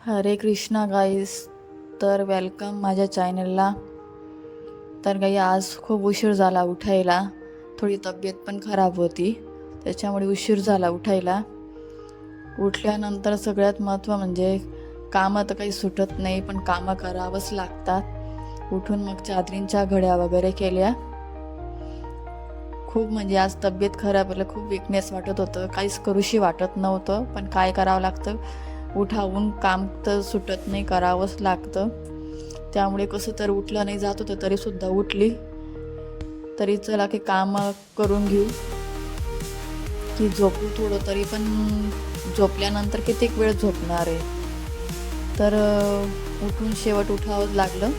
हरे कृष्णा गाईस. तर वेलकम माझ्या चॅनलला. तर गाई आज खूप उशीर झाला उठायला. थोडी तब्येत पण खराब होती, त्याच्यामुळे उशीर झाला उठायला. उठल्यानंतर सगळ्यात महत्त्व म्हणजे कामं तर काही सुटत नाही, पण कामं करावंच लागतात. उठून मग चादरींच्या घड्या वगैरे केल्या. खूप म्हणजे आज तब्येत खराब आहे, खूप विकनेस वाटत होतं, काहीच करूशी वाटत नव्हतं, पण काय करावं लागतं, उठावून काम तर सुटत नाही, करावंच लागतं. त्यामुळे कसं तर उठलं नाही जात होतं, तरीसुद्धा उठली. तरी चला की काम करून घेऊ की झोपू थोडं, तरी पण झोपल्यानंतर कितीक वेळ झोपणार आहे. तर उठून शेवट उठावंच लागलं.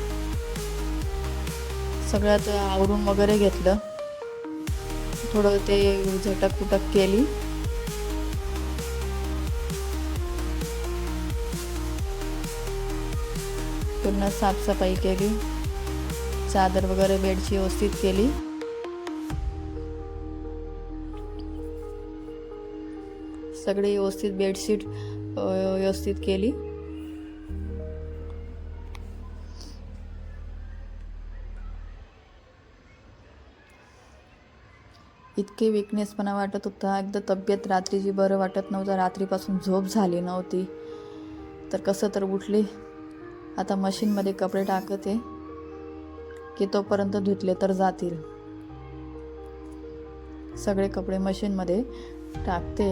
सगळ्यात आवरून वगैरे घेतलं, थोडं ते झटक पुटक केली. पूर्ण साफसफाई केली, चादर वगैरे बेडची व्यवस्थित केली. सगळी व्यवस्थित बेडशीट व्यवस्थित केली. इतके विकनेसपणा वाटत होता, एकदा तब्येत रात्रीची बरं वाटत नव्हतं, रात्रीपासून झोप झाली नव्हती. तर कसं तर उठले. आता मशीनमध्ये कपडे टाकते की तोपर्यंत धुतले तर जातील. सगळे कपडे मशीनमध्ये टाकते.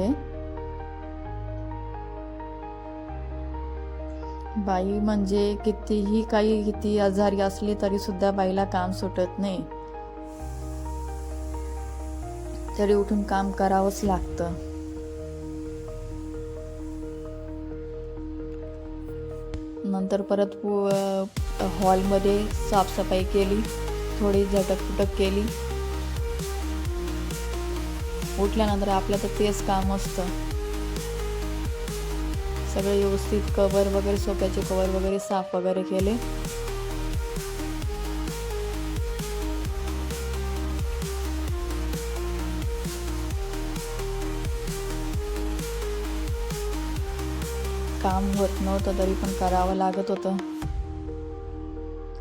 बाई म्हणजे किती आजारी असली तरी सुद्धा बाईला काम सुटत नाही, तरी उठून काम करावंच लागतं. नंतर परत हॉलमध्ये साफसफाई केली, थोडी झटकपुटक केली. उठल्यानंतर आपलं तर तेच काम असतं. सगळे व्यवस्थित कवर वगैरे, सोफ्याचे कवर वगैरे साफ वगैरे केले. काम होत नव्हतं, तरी पण करावं लागत होतं.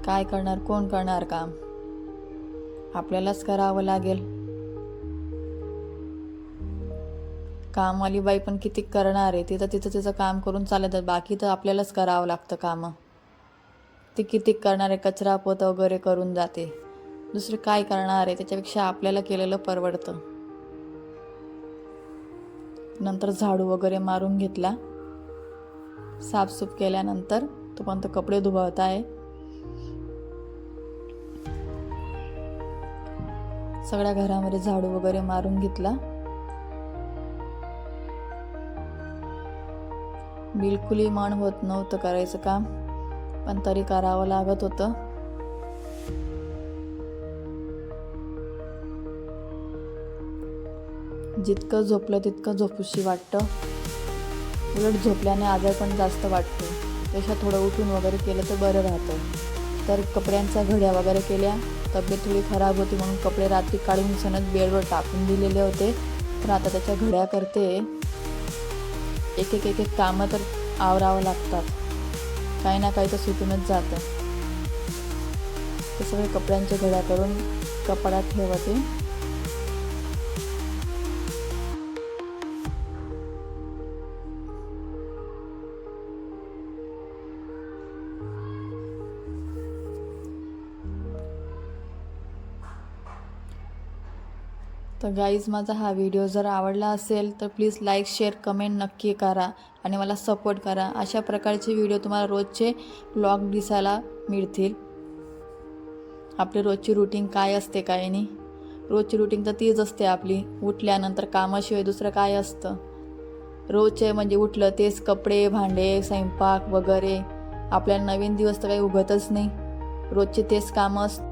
काय करणार, कोण करणार काम, आपल्यालाच करावं लागेल. कामवाली बाई पण किती करणार आहे, तिचं काम करून चालत, बाकी तर आपल्यालाच करावं लागतं कामं. ती किती करणार आहे, कचरा पोतं वगैरे करून जाते, दुसरं काय करणार आहे, त्याच्यापेक्षा आपल्याला केलेलं परवडतं. नंतर झाडू वगैरे मारून घेतला. साफसूफ केल्यानंतर तोपर्यंत कपडे धुवत आहे. सगळ्या घरामध्ये झाडू वगैरे मारून घेतला. बिलकुलही मन होत नव्हतं करायचं काम, पण तरी करावं लागत होतं. जितकं झोपलं तितकं झोपूशी वाटतं. उलट झोपल्याने आजार पण जास्त वाटतो, त्याच्यात थोडं उठून वगैरे केलं तर बरं राहतं. तर कपड्यांच्या घड्या वगैरे केल्या. तब्येत थोडी खराब होती म्हणून कपडे रात्री काढून सनद बेडवर टाकून दिलेले होते, तर आता त्याच्या घड्या करते. एक एक कामं तर आवरावं लागतात, काही ना काही तर सुटूनच जातं. ते सगळे कपड्यांच्या घड्या करून कपाटात ठेवते. तर गाईज, माझा हा व्हिडिओ जर आवडला असेल तर प्लीज लाईक, शेअर, कमेंट नक्की करा आणि मला सपोर्ट करा. अशा प्रकारचे व्हिडिओ तुम्हाला रोजचे ब्लॉग दिसायला मिळतील. आपली रोजची रुटीन काय असते, काय नाही, रोजची रुटीन तर तीच असते आपली. उठल्यानंतर कामाशिवाय दुसरं काय असतं. रोजचे म्हणजे उठलं तेच कपडे, भांडे, स्वयंपाक वगैरे. आपल्याला नवीन दिवस तर काही उगतच नाही, रोजचे तेच कामं असतात.